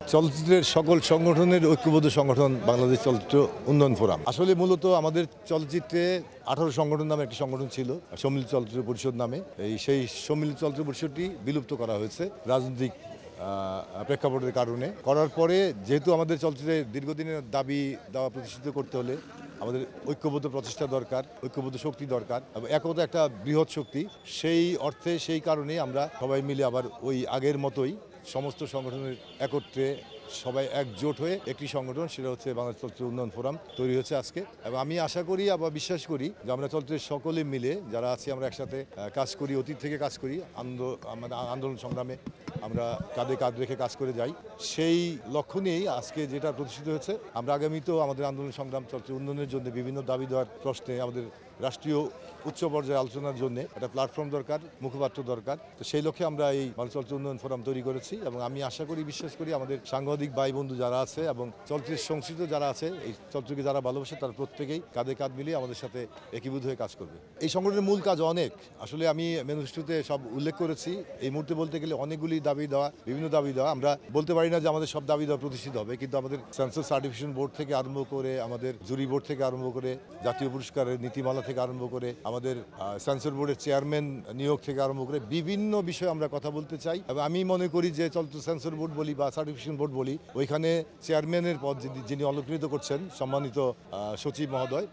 চলচ্চিত্রের সকল সংগঠনের ঐক্যবদ্ধ সংগঠন বাংলাদেশ চলচ্চিত্র উন্নয়ন ফোরাম। আসলে মূলত আমাদের চলচ্চিত্রে 18 সংগঠন নামে একটি সংগঠন ছিল, সম্মিলিত চলচ্চিত্র পরিষদ নামে। সেই সম্মিলিত চলচ্চিত্র পরিষদটি বিলুপ্ত করা হয়েছে রাজনৈতিক প্রেক্ষাপটের কারণে। করার পরে যেহেতু আমাদের চলচ্চিত্রের দীর্ঘদিনের দাবি দাওয়া প্রতিষ্ঠিত করতে হলে আমাদের ঐক্যবদ্ধ প্রচেষ্টা দরকার, ঐক্যবদ্ধ শক্তি দরকার এবং একতা একটা বৃহৎ শক্তি। সেই অর্থে সেই কারণেই আমরা সবাই মিলে আবার ওই আগের মতোই সমস্ত সংগঠনের একত্রে সবাই একজোট হয়ে একটি সংগঠন, সেটা হচ্ছে বাংলাদেশ চলচ্চিত্র উন্নয়ন ফোরাম তৈরি হচ্ছে আজকে। এবং আমি আশা করি আবার বিশ্বাস করি যে আমরা চলচ্চিত্রের সকলে মিলে যারা আছি আমরা একসাথে কাজ করি, অতীত থেকে কাজ করি, আন্দোলন সংগ্রামে আমরা কাঁধে কাঁধ রেখে কাজ করে যাই। সেই লক্ষ্য নিয়েই আজকে যেটা প্রতিষ্ঠিত হয়েছে, আমরা আগামীতেও আমাদের আন্দোলন সংগ্রাম চলচ্চিত্র উন্নয়নের জন্য বিভিন্ন দাবি দেওয়ার প্রশ্নে আমাদের রাষ্ট্রীয় উচ্চ পর্যায়ে আলোচনার জন্য একটা প্ল্যাটফর্ম দরকার, মুখপাত্র দরকার। তো সেই লক্ষ্যে আমরা এই বাংলাদেশ চলচ্চিত্র উন্নয়ন ফোরাম তৈরি করেছি এবং আমি আশা করি, বিশ্বাস করি আমাদের সাংবাদিক ভাই বন্ধু যারা আছে এবং চলচ্চিত্রের সংশ্লিষ্ট যারা আছে, এই চলচ্চিত্রকে যারা ভালোবাসে তারা প্রত্যেকেই কাঁধে কাঁধ মিলিয়ে আমাদের সাথে একীভূত হয়ে কাজ করবে। এই সংগঠনের মূল কাজ অনেক, আসলে আমি ম্যানিফেস্টোতে সব উল্লেখ করেছি। এই মুহূর্তে বলতে গেলে অনেকগুলি দাবি দেওয়া, বিভিন্ন দাবি দেওয়া। আমরা বলতে পারি না যে আমাদের সব দাবি দেওয়া প্রতিষ্ঠিত হবে, কিন্তু আমাদের সেন্সর সার্টিফিকেশন বোর্ড থেকে আরম্ভ করে, আমাদের জুরি বোর্ড থেকে আরম্ভ করে, জাতীয় পুরস্কারের নীতিমালা থেকে আরম্ভ করে, আমাদের সেন্সর বোর্ডের চেয়ারম্যান নিয়োগ থেকে আরম্ভ করে বিভিন্ন বিষয়ে আমরা কথা বলতে চাই। এবং আমি মনে করি যে চলচ্চিত্র সেন্সর বোর্ড বলি বা সার্টিফিকেশন বোর্ড বলি, ওইখানে চেয়ারম্যানের পদ যিনি অলঙ্কৃত করছেন সম্মানিত সচিব মহোদয়,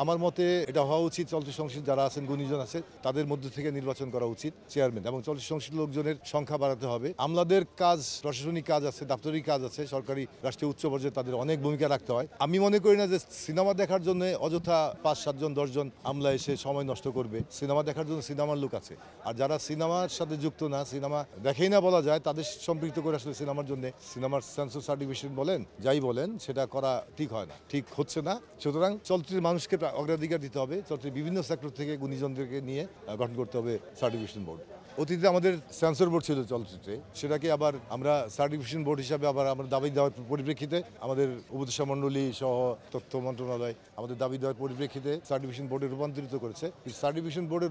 আমার মতে এটা হওয়া উচিত চলচ্চিত্র সংশ্লিষ্ট যারা আছেন, গুণীজন আছে, তাদের মধ্যে থেকে নির্বাচন করা উচিত চেয়ারম্যান। এবং চলচ্চিত্র সংশ্লিষ্ট লোকজনের সংখ্যা বাড়াতে হবে। আমলাদের কাজ, প্রশাসনিক কাজ আছে, দাপ্তরিক কাজ আছে, সরকারি রাষ্ট্রীয় উচ্চ পর্যায়ে তাদের অনেক ভূমিকা রাখতে হয়। আমি মনে করি না যে সিনেমা দেখার জন্য অযথা 5-7 জন 10 জন আমলা এসে সময় নষ্ট করবে। সিনেমা দেখার জন্য সিনেমার লোক আছে, আর যারা সিনেমার সাথে যুক্ত না, সিনেমা দেখেই না বলা যায়, তাদের সম্পৃক্ত করে আসলে সিনেমার জন্য, সিনেমার সেন্সর সার্টিফিকেশন বলেন যাই বলেন, সেটা করা ঠিক হয় না, ঠিক হচ্ছে না। সুতরাং চলচ্চিত্রের মানুষকে অগ্রাধিকার দিতে হবে। চলচ্চিত্রের বিভিন্ন সেক্টর থেকে গুণীজনদেরকে নিয়ে গঠন করতে হবে সার্টিফিকেশন বোর্ড। অতীতে আমাদের সেন্সর বোর্ড ছিল চলচ্চিত্রে, সেটাকে আবার আমরা সার্টিফিকেশন বোর্ড হিসাবে আবার আমরা দাবি দেওয়ার পরিপ্রেক্ষিতে আমাদের উপদেষ্টা মণ্ডলী সহ তথ্য মন্ত্রণালয় আমাদের দাবি দেওয়ার পরিপ্রেক্ষিতে সার্টিফিকেশন বোর্ডে রূপান্তরিত করেছে। সার্টিফিকেশন বোর্ডে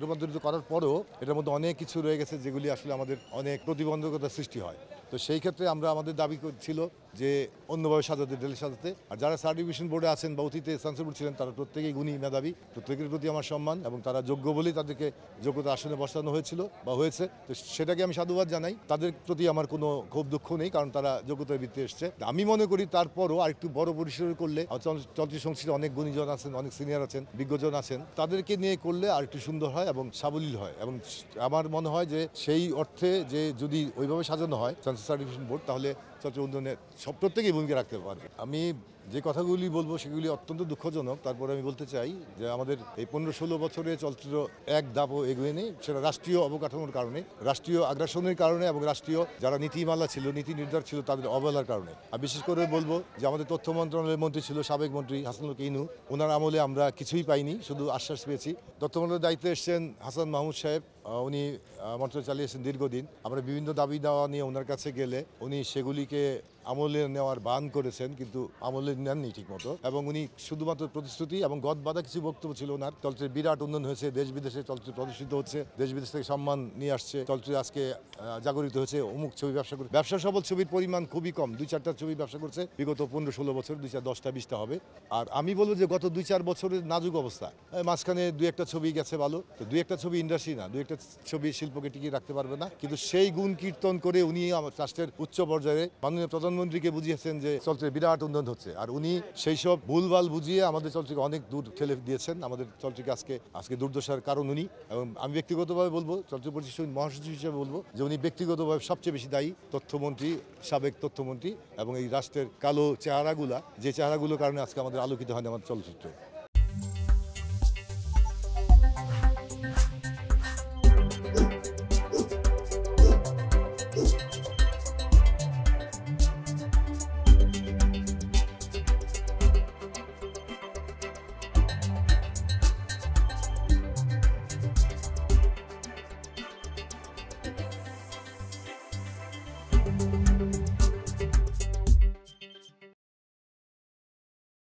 রূপান্তরিত করার পরেও এটার মধ্যে অনেক কিছু রয়ে গেছে যেগুলি আসলে আমাদের অনেক প্রতিবন্ধকতার সৃষ্টি হয়। তো সেই ক্ষেত্রে আমরা আমাদের দাবি ছিল যে অন্যভাবে সাজাতে, ঢেলে সাজাতে। আর যারা সার্টিফিকেশন বোর্ডে আছেন বা অতীতে সেন্সর বোর্ড ছিলেন, তারা প্রত্যেকেই গুণী, মেধাবী, প্রত্যেকের প্রতি আমার সম্মান এবং তারা যোগ্য বলেই তাদেরকে যোগ্যতা আসনে বসানো হয়েছিল বা হয়েছে। তো সেটাকে আমি সাধুবাদ জানাই, তাদের প্রতি আমার কোনো ক্ষোভ দুঃখ নেই, কারণ তারা যোগ্যতার ভিত্তিতে এসছে। আমি মনে করি তারপরও আরেকটু বড় পরিসরে করলে, চলচ্চিত্র সংশ্লিষ্ট অনেক গুণীজন আছেন, অনেক সিনিয়র আছেন, বিজ্ঞজন আছেন, তাদেরকে নিয়ে করলে আর একটু সুন্দর হয় এবং সাবলীল হয়। এবং আমার মনে হয় যে সেই অর্থে যে যদি ওইভাবে সাজানো হয় সেন্সর সার্টিফিকেশন বোর্ড, তাহলে চলচ্চিত্র উন্নয়নে প্রত্যেকেই ভূমিকা রাখতে পারবে। আমি যে কথাগুলি বলবো সেগুলি অত্যন্ত দুঃখজনক। তারপরে আমি বলতে চাই যে আমাদের এই 15-16 বছরে চলচ্চিত্র এক ধাপও এগোয় নেই। সেটা রাষ্ট্রীয় অবকাঠামোর কারণে, রাষ্ট্রীয় আগ্রাসনের কারণে এবং রাষ্ট্রীয় যারা নীতিমালা ছিল, নীতি নির্ধারক ছিল, তাদের অবহেলার কারণে। আর বিশেষ করে বলবো যে আমাদের তথ্য মন্ত্রণালয়ের মন্ত্রী ছিল সাবেক মন্ত্রী হাসানুল হক ইনু, ওনার আমলে আমরা কিছুই পাইনি, শুধু আশ্বাস পেয়েছি। তথ্য মন্ত্রণালয়ের দায়িত্বে এসেছেন হাসান মাহমুদ সাহেব, উনি মন্ত্রণালয় চালিয়েছেন দীর্ঘদিন। আমরা বিভিন্ন দাবি দেওয়া নিয়ে ওনার কাছে গেলে উনি সেগুলিকে আমলে নেওয়ার বান করেছেন, কিন্তু আমলে নেননি ঠিক মতো। এবং উনি শুধুমাত্র প্রতিশ্রুতি এবং গদবাধা কিছু বক্তব্য ছিল ওনার। চলচ্চিত্রের বিরাট উন্নয়ন হয়েছে, দেশ বিদেশে চলচ্চিত্র প্রদর্শিত হচ্ছে, দেশ বিদেশ থেকে সম্মান নিয়ে আসছে, চলচ্চিত্র আজকে জাগরিত হয়েছে, অমুক ছবি ব্যবসা করে। ব্যবসা সফল ছবির পরিমাণ খুবই কম, 2-4টা ছবি ব্যবসা করছে বিগত 15-16 বছর, 10টা-20টা হবে। আর আমি বলবো যে গত 2-4 বছরের নাজুক অবস্থা, মাঝখানে 2-1টা ছবি গেছে ভালো, তো 2-1টা ছবি ইন্ডাস্ট্রি না, 2-1টা ছবি শিল্পকে টিকিয়ে রাখতে পারবে না। কিন্তু সেই গুণ কীর্তন করে উনি আমার রাষ্ট্রের উচ্চ পর্যায়ে মাননীয় প্রধানমন্ত্রীকে বুঝিয়েছেন যে চলচ্চিত্রের বিরাট উন্নয়ন হচ্ছে। আর উনি সেই সব ভুলভাল বুঝিয়ে আমাদের চলচ্চিত্রকে অনেক দূর ঠেলে দিয়েছেন। আমাদের চলচ্চিত্রকে আজকে দুর্দশার কারণ উনি। এবং আমি ব্যক্তিগতভাবে বলবো, চলচ্চিত্র পরিষদ মহাসচিব হিসেবে বলবো যে উনি ব্যক্তিগতভাবে সবচেয়ে বেশি দায়ী, তথ্যমন্ত্রী, সাবেক তথ্যমন্ত্রী, এবং এই রাষ্ট্রের কালো চেহারাগুলো, যে চেহারাগুলোর কারণে আজকে আমাদের আলোকিত হয় না আমাদের চলচ্চিত্র।